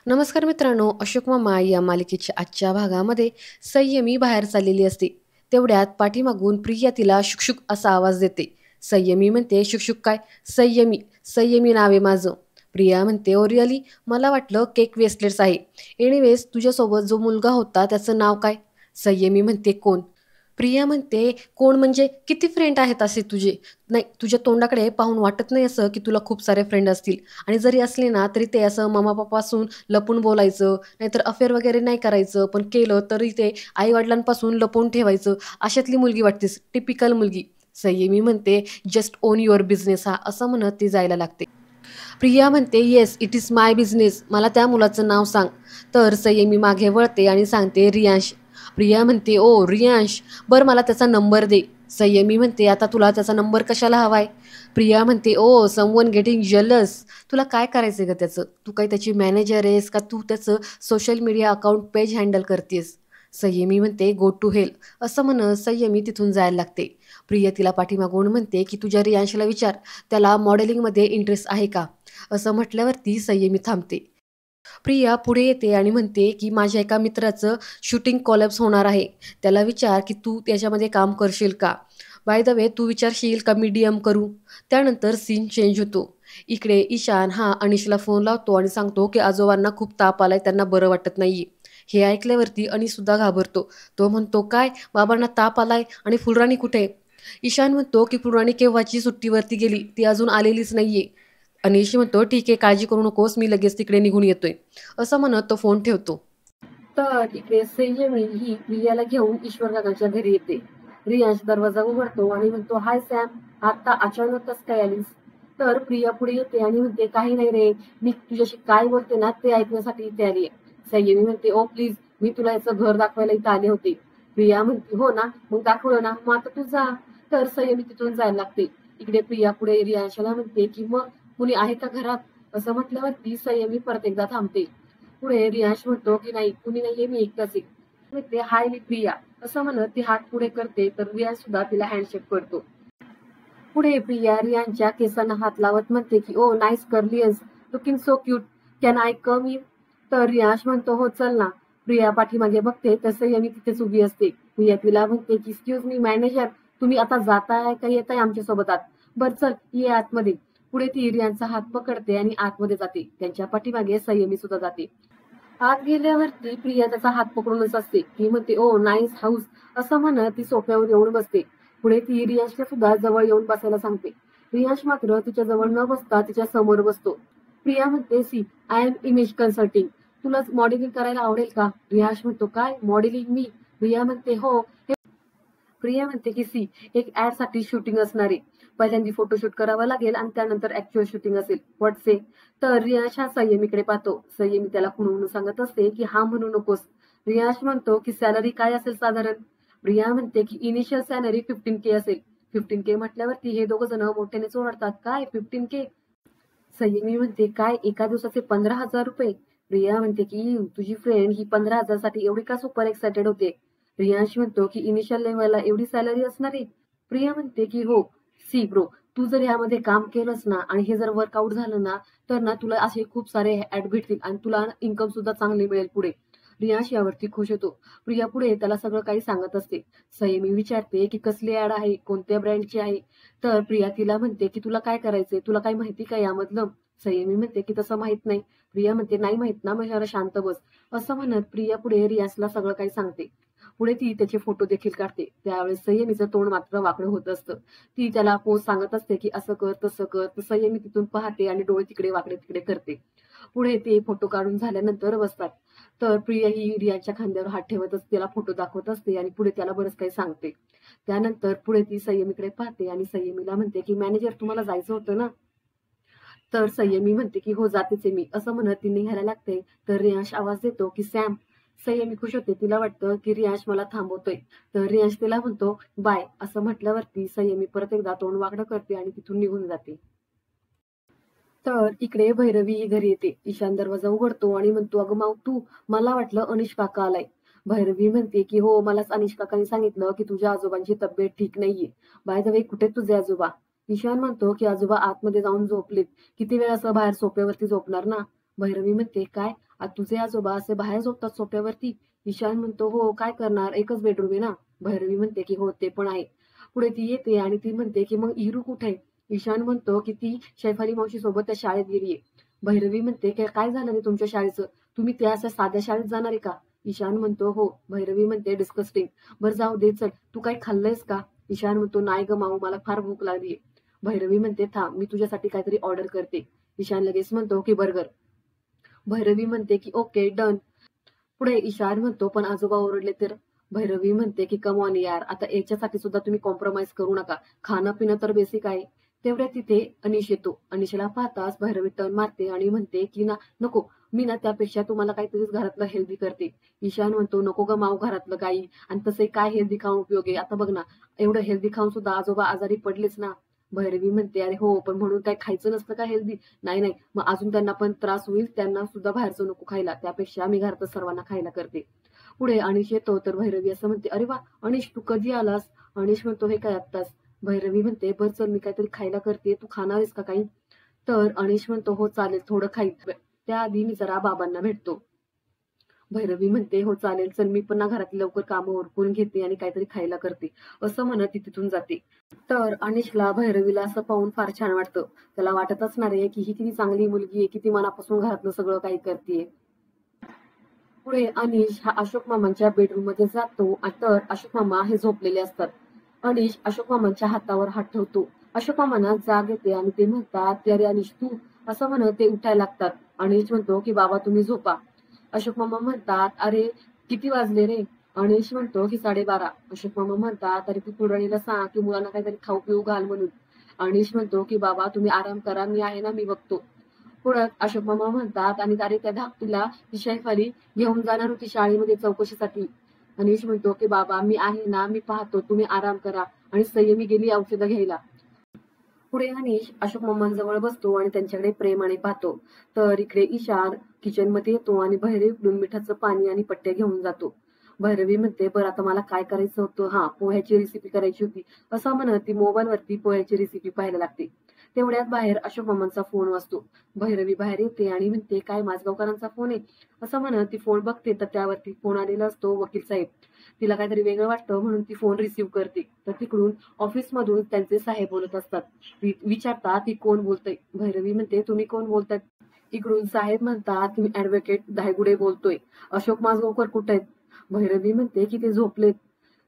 नमस्कार मित्रांनो, अशोक मामा या मालिकेच्या आजच्या भागामध्ये संयमी बाहेर चाललेली असते. तेवढ्यात पाठीमागून प्रिया तिला शुकशुक असा आवाज देते. संयमी म्हणते, शुकशुक काय? संयमी, संयमी नाव आहे माझं. प्रिया म्हणते, ओ रिअली? मला वाटलं केक वेस्टलेट्स आहे. एनिवेज, तुझ्यासोबत जो मुलगा होता त्याचं नाव काय? संयमी म्हणते, कोण? प्रिया म्हणते, कोण म्हणजे किती फ्रेंड आहेत असे तुझे? नाही, तुझ्या तोंडाकडे पाहून वाटत नाही असं की तुला खूप सारे फ्रेंड असतील. आणि जरी असले ना तरी ते असं मम्मा पप्पापासून लपून बोलायचं, नाहीतर अफेअर वगैरे नाही करायचं, पण केलं तरी ते आईवडिलांपासून लपवून ठेवायचं. अशातली मुलगी वाटतेस, टिपिकल मुलगी. संयमी म्हणते, जस्ट ओन युअर बिझनेस हा, असं म्हणत ती जायला लागते. प्रिया म्हणते, yes it is my business, मला त्या मुलाचं नाव सांग. तर संयमी मागे वळते आणि सांगते, रियांश. प्रिया म्हणते, ओ रियांश, बरं मला त्याचा नंबर दे. संयमी म्हणते, आता तुला त्याचा नंबर कशाला हवाय? प्रिया म्हणते, ओ समवन गेटिंग जेलस. तुला काय करायचं ग त्याचं? तू काही त्याची मॅनेजर आहेस का तू त्याचं social media account page handle करतेस? संयमी म्हणते, गो टू हेल, असं म्हणत संयमी तिथून जायला लागते. प्रिया तिला पाठीमागून म्हणते की तुझ्या रियांशला विचार, त्याला मॉडेलिंगमध्ये इंटरेस्ट आहे का? असं म्हटल्यावरती संयमी थांबते. प्रिया पुढे येते आणि म्हणते की माझ्या एका मित्राचं शूटिंग कोलॅप्स होणार आहे. त्याला विचार की तू त्याच्यामध्ये काम करशील का? बाय द वे, तू विचारशील का मीडियम करू? त्यानंतर सीन चेंज होतो. इकडे ईशान हा अनिशला फोन लावतो आणि सांगतो की आजोबांना खूप ताप आलाय, त्यांना बरं वाटत नाहीये. हे ऐकल्यावरती अनिश सुद्धा घाबरतो. तो म्हणतो, काय बाबांना ताप आलाय आणि फुलराणी कुठे? ईशान म्हणतो की फुलराणी केव्हाची सुट्टीवरती गेली, ती अजून आलेलीच नाहीये. अनिश म्हणतो, ठीक आहे, काळजी करू नकोस, मी लगेच तिकडे निघून येतोय. असं म्हणत तो फोन ठेवतो. तर इकडे संयमी ही प्रियाला घेऊन ईश्वरदादाच्या घरी येते. रियांश दरवाजा उघडतो आणि म्हणतो, हाय सॅम, आता अचानकच काय आलीस? तर प्रिया पुढे येते आणि म्हणते, काही नाही रे, मी तुझ्याशी काय बोलते ना ते ऐकण्यासाठी इथे आली आहे. संयमी म्हणते, ओ प्लीज, मी तुला याचं घर दाखवायला इथं आले होते. प्रिया म्हणते, हो ना, मग दाखवलं ना, मग आता तू जा. तर संयमी तिथून जायला लागते. इकडे प्रिया पुढे रियांशला म्हणते की मग कुणी आहे का घरात? असं म्हटल्यावरती संयमी परत एकदा थांबते. पुढे रियांश म्हणतो की नाही, कुणी नाहीये, मी एकटाच आहे. म्हणते, हाय मी प्रिया, असं म्हणत ती हात पुढे करते. तर रियांश सुद्धा तिला हँडशेक करतो. पुढे प्रिया रियांच्या केसांना हात लावत म्हणते की ओ नाईस कर्लियन्स, looking so cute, can I come in? तर रियांश म्हणतो, हो चल ना. प्रिया पाठीमागे बघते तर संयमी तिथेच उभी असते. प्रिया तिला म्हणते की एक्सक्यूज मी मॅनेजर, तुम्ही आता जाताय का येताय आमच्या सोबत आत? बर चल ये आतमध्ये. पुढे ती रियांचा हात पकडते आणि आतमध्ये जाते. त्यांच्या पाठीमागे संयमी सुद्धा जाते. आत गेल्यावरती प्रिया त्याचा हात पकडूनच असते. ती म्हणते, ओ नाईस हाऊस, असं म्हणत ती सोफ्यावर येऊन बसते. पुढे ती रियांशला सुद्धा जवळ येऊन बसायला सांगते. रियांश मात्र तिच्या जवळ न बसता तिच्या समोर बसतो. प्रिया म्हणते, C I M image consulting, तुला मॉडेलिंग करायला आवडेल का? रियांश म्हणतो, काय मॉडेलिंग मी? प्रिया म्हणते, हो. प्रिया म्हणते की सी, एक ऍड साठी शूटिंग असणार आहे. पहिल्यांदा फोटोशूट करावं लागेल आणि त्यानंतर ऍक्च्युअल शूटिंग असेल. व्हॉट से? तर रियांश हा संयमीकडे पाहतो. संयमी त्याला खुणवून सांगत असते की हा म्हणू नकोस. रियांश म्हणतो की सॅलरी काय असेल साधारण? प्रिया म्हणते की इनिशियल सॅलरी 15K असेल. 15K म्हटल्यावरती हे दोघं जण मोठ्यानेच ओरडतात, काय 15K? संयमी म्हणते, काय एका दिवसाचे 15,000 रुपये? प्रिया म्हणते की तुझी फ्रेंड ही 15,000 साठी एवढी का सुपर एक्सायटेड होते? रियांश म्हणतो की इनिशियल लेवलला एवढी सॅलरी असणार आहे? प्रिया म्हणते की हो. सी ब्रो, तू जर यामध्ये काम केलंस ना आणि हे जर वर्कआउट झालं ना, तर ना तुला असे खूप सारे ऍड भेटतील आणि तुला इन्कम सुद्धा चांगली मिळेल पुढे. रियांश यावरती खुश होतो. प्रिया पुढे त्याला सगळं काही सांगत असते. संयमी विचारते की कसली ऍड आहे, कोणत्या ब्रँडची आहे? तर प्रिया तिला म्हणते की तुला काय करायचंय, तुला काय माहिती का यामधलं? संयमी म्हणते की तसं माहित नाही. प्रिया म्हणते, नाही माहित ना, मग जरा शांत बस. असं म्हणत प्रिया पुढे रियासला सगळं काही सांगते. पुढे ती त्याचे फोटो देखील काढते. त्यावेळेस संयमीचं तोंड मात्र वाकडं होत असतं. ती त्याला पोज सांगत असते की असं कर तसं कर. तर संयमी तिथून पाहते आणि डोळे तिकडे वाकडे तिकडे करते. पुढे ते फोटो काढून झाल्यानंतर बसतात. तर प्रिया ही रियाच्या खांद्यावर हात ठेवतच त्याला फोटो दाखवत असते आणि पुढे त्याला बरंच काही सांगते. त्यानंतर पुढे ती संयमीकडे पाहते आणि संयमीला म्हणते की मॅनेजर, तुम्हाला जायचं होतं ना? तर संयमी म्हणते की हो, जातेच आहे मी, असं म्हणत ती निघायला लागते. तर रियांश आवाज देतो की सॅम. संयमी खुश होते. तिला वाटतं की रियांश मला थांबवतोय. तर रियांश तिला म्हणतो बाय. असं म्हटल्यावरती संयमी परत एकदा तोंड वाकडं करते आणि तिथून निघून जाते. तर इकडे भैरवी ही घरी येते. ईशान दरवाजा उघडतो आणि म्हणतो, अगं माऊ तू, मला वाटलं अनिश काका आलाय. भैरवी म्हणते की हो, मलाच अनिश काकांनी सांगितलं की तुझ्या आजोबांची तब्येत ठीक नाहीये. बाय द वे, कुठे तुझे आजोबा? ईशान म्हणतो की आजोबा आतमध्ये जाऊन झोपलेत. किती वेळ असं बाहेर सोफ्यावरती झोपणार ना? भैरवी म्हणते, काय आता तुझे आजोबा असे बाहेर झोपतात सोफ्यावरती? ईशान म्हणतो, हो काय करणार, एकच बेडरूम आहे ना. भैरवी म्हणते की हो ते पण आहे. पुढे ती येते आणि ती म्हणते की मग इरू कुठे आहे? ईशान म्हणतो की ती शैफाली मावशी सोबत त्या शाळेत गेलीये. भैरवी म्हणते की काय झालं रे तुमच्या शाळेचं? तुम्ही त्या अशा साध्या शाळेत जाणार आहे का? ईशान म्हणतो हो. भैरवी म्हणते डिस्कस्टिंग. बरं जाऊ दे चल, तू काही खाल्लंयस का? ईशान म्हणतो नाही ग माऊ, मला फार भूक लागलीये. भैरवी म्हणते थांब, मी तुझ्यासाठी काहीतरी ऑर्डर करते. ईशान लगेच म्हणतो की बर्गर. भैरवी म्हणते की ओके डन. पुढे ईशान म्हणतो पण आजोबा ओरडले तर? भैरवी म्हणते की कम ऑन यार, आता याच्यासाठी सुद्धा तुम्ही कॉम्प्रोमाइज करू नका. खाणं पिणं तर बेसिक आहे. तेवढ्या तिथे अनिश येतो. अनिशला पाहताच भैरवी टर्न मारते आणि म्हणते की ना नको, मी ना त्यापेक्षा तुम्हाला काहीतरीच घरातलं हेल्दी करते. ईशान म्हणतो नको ग माऊ घरातलं काही, आणि तसंही काय हेल्दी खाऊन उपयोग आहे, आता बघ ना एवढं हेल्दी खाऊन सुद्धा आजोबा आजारी पडलेच ना. भैरवी म्हणते अरे हो, पण म्हणून काय खायचं नसतं का हेल्दी? नाही नाही, मग अजून त्यांना पण त्रास होईल, त्यांना सुद्धा बाहेरचं नको खायला, त्यापेक्षा मी घरातच सर्वांना खायला करते. पुढे अनिश येतो तर भैरवी असं म्हणते अरे वा अनिश तू कधी आलास? अनिश म्हणतो हे काय आत्ताच. भैरवी म्हणते बर चल मी काहीतरी खायला करते, तू खाणार आहेस का काही? तर अनिश म्हणतो हो चालेल, थोडं खाईल, त्याआधी मी जरा बाबांना भेटतो. भैरवी म्हणते हो चालेल चल, मी पण ना घरातली लवकर कामं उरकून घेते आणि काहीतरी खायला करते. असं म्हणत ती तिथून जाते. तर अनिशला भैरवीला असं पाहून फार छान वाटतं. त्याला वाटत असणार आहे की ही किती चांगली मुलगी आहे, किती मनापासून घरातलं सगळं काही करते. पुढे अनिश हा अशोक मामांच्या बेडरूम मध्ये जातो तर अशोक मामा हे झोपलेले असतात. अनिश अशोक मामांच्या हातावर हात ठेवतो. अशोक मामांना जाग येते आणि ते म्हणतात की अरे अनिश तू, असं म्हणत ते उठायला लागतात. अनिश म्हणतो की बाबा तुम्ही झोपा. अशोक मामा म्हणतात अरे किती वाजले रे? अनिश म्हणतो की 12:30. अशोक मामा म्हणतात अरे तू पुरणीला सांग की मुलांना काहीतरी खाऊ पिऊ घाल म्हणून. अनिश म्हणतो की बाबा तुम्ही आराम करा, मी आहे ना, मी बघतो. पुढं अशोक मामा म्हणतात आणि अरे त्या धाकटीला ती शैफाली घेऊन जाणार होती शाळेमध्ये चौकशीसाठी. अनिश म्हणतो की बाबा मी आहे ना, मी पाहतो, तुम्ही आराम करा. आणि संयमी गेली औषधं घ्यायला. पुढे अनिश अशोक मामांजवळ बसतो आणि त्यांच्याकडे प्रेमाने पाहतो. तर इकडे ईशान किचन मध्ये येतो आणि भैरवीकडून मिठाचं पाणी आणि पट्ट्या घेऊन जातो. भैरवी म्हणते बरं आता मला काय करायचं होतं, हा पोह्याची रेसिपी करायची होती. असं म्हणत ती मोबाईल वरती पोह्याची रेसिपी पाहायला लागते. तेवढ्यात बाहेर अशोक मामांचा फोन वाजतो. भैरवी बाहेर येते आणि म्हणते काय माझगावकरांचा फोन आहे? असं म्हणत ती फोन बघते तर त्यावरती फोन आलेला असतो वकील साहेब. तिला काहीतरी वेगळं वाटतं म्हणून ती फोन रिसीव्ह करते. तर तिकडून ऑफिस मधून त्यांचे साहेब बोलत असतात. विचारतात की कोण बोलतय? भैरवी म्हणते तुम्ही कोण बोलताय? इकडून साहेब म्हणतात मी ऍडव्होकेट धायगुडे बोलतोय. अशोक माजगावकर कुठे आहेत? भैरवी म्हणते की ते झोपलेत.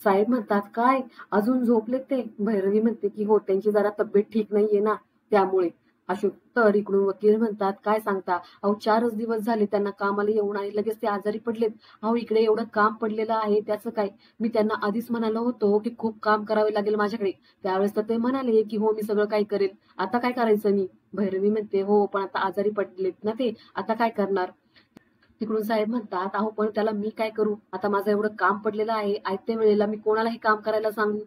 साहेब म्हणतात काय, अजून झोपलेत ते? भैरवी म्हणते की हो, त्यांची जरा तब्येत ठीक नाहीये ना, त्यामुळे. अशोक तर इकडून वकील म्हणतात काय सांगता, अहो 4च दिवस झाले त्यांना कामाला येऊन आणि लगेच ते आजारी पडलेत. अहो इकडे एवढं काम पडलेलं आहे, त्याचं काय? मी त्यांना आधीच म्हणालो होतो की खूप काम करावे लागेल माझ्याकडे. त्यावेळेस तर ते म्हणाले की हो मी सगळं काही करेल. आता काय करायचं मी? भैरवी म्हणते हो पण आता आजारी पडलेत ना ते, आता काय करणार? तिकडून साहेब म्हणतात अहो पण त्याला मी काय करू, आता माझं एवढं काम पडलेलं आहे, आयत्या वेळेला मी कोणालाही काम करायला सांगू?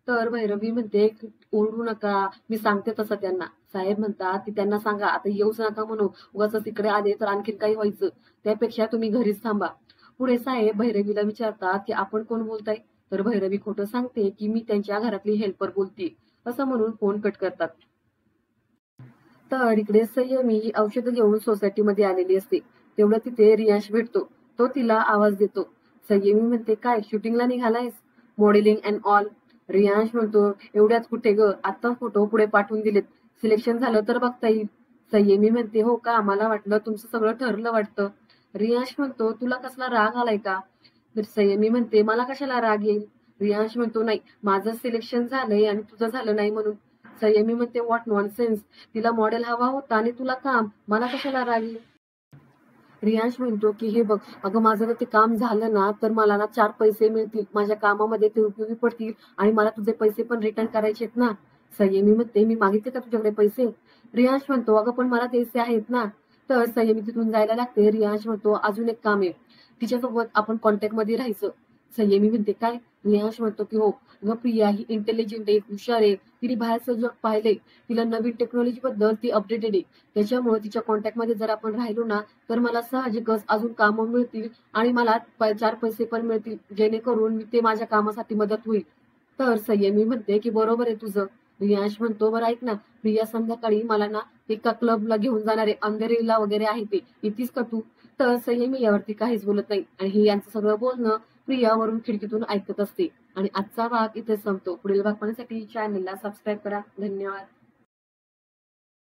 तर भैरवी म्हणते ओरडू नका, मी सांगते तसं त्यांना. साहेब म्हणतात की त्यांना सांगा आता येऊच नका म्हणू, उगाच इकडे आले तर आणखीन काही व्हायचं, त्यापेक्षा तुम्ही घरीच थांबा. पुढे साहेब भैरवीला विचारतात की आपण कोण बोलताय? तर भैरवी खोटं सांगते की मी त्यांच्या घरातली हेल्पर बोलते. असं म्हणून फोन कट करतात. तर इकडे संयमी ही औषधं घेऊन सोसायटीमध्ये आलेली असते. तेवढं तिथे रियांश भेटतो. तो तिला आवाज देतो. संयमी म्हणते काय शूटिंगला निघालायस? Modelling and all. रियांश म्हणतो एवढ्याच कुठे ग, आता फोटो पुढे पाठवून दिलेत, सिलेक्शन झालं तर बघता येईल. संयमी म्हणते हो का, मला वाटलं तुमचं सगळं ठरलं वाटतं. रियांश म्हणतो तुला कसला राग आलाय का? तर संयमी म्हणते मला कशाला राग येईल? रियांश म्हणतो नाही, माझं सिलेक्शन झालंय आणि तुझं झालं नाही म्हणून. संयमी म्हणते व्हॉट नॉनसेन्स, तिला मॉडेल हवा होता आणि तुला काम, मला कशाला राग येईल? रियांश म्हणतो की हे बघ अगं, माझं जर ते काम झालं ना तर मला ना 4 पैसे मिळतील, माझ्या कामामध्ये ते उपयोगी पडतील आणि मला तुझे पैसे पण रिटर्न करायचे आहेत ना. संयमी म्हणते मी मागितले का तुझ्याकडे पैसे? रियांश म्हणतो अगं पण मला द्यायचे आहेत ना. तर संयमी तिथून जायला लागते. रियांश म्हणतो अजून एक काम आहे, तिच्यासोबत आपण कॉन्टॅक्ट मध्ये राहायचं. संयमी म्हणते काय? रियांश म्हणतो की हो, ग प्रिया ही इंटेलिजंट आहे, हुशार आहे, तिने बाहेरचं जग पाहिलंय, तिला नवीन टेक्नॉलॉजी बद्दल ती अपडेटेड आहे. त्याच्यामुळे तिच्या कॉन्टॅक्ट मध्ये जर आपण राहिलो ना तर मला साहजिकच अजून कामं मिळतील आणि मला 4 पैसे पण मिळतील, जेणेकरून ते माझ्या कामासाठी मदत होईल. तर संयमी म्हणते की बरोबर आहे तुझं. रियांश म्हणतो बरं ऐक ना, प्रिया संध्याकाळी मला ना एका क्लबला घेऊन जाणार आहे, अंधेरीला वगैरे आहे ते, येतीस का तू? तर संयमी यावरती काहीच बोलत नाही आणि ही यांचं सगळं बोलणं प्रिया वरून खिडकीतून ऐकत असते. आणि आजचा भाग इथे संपतो. पुढील भाग पाहण्यासाठी चॅनलला सबस्क्राईब करा. धन्यवाद.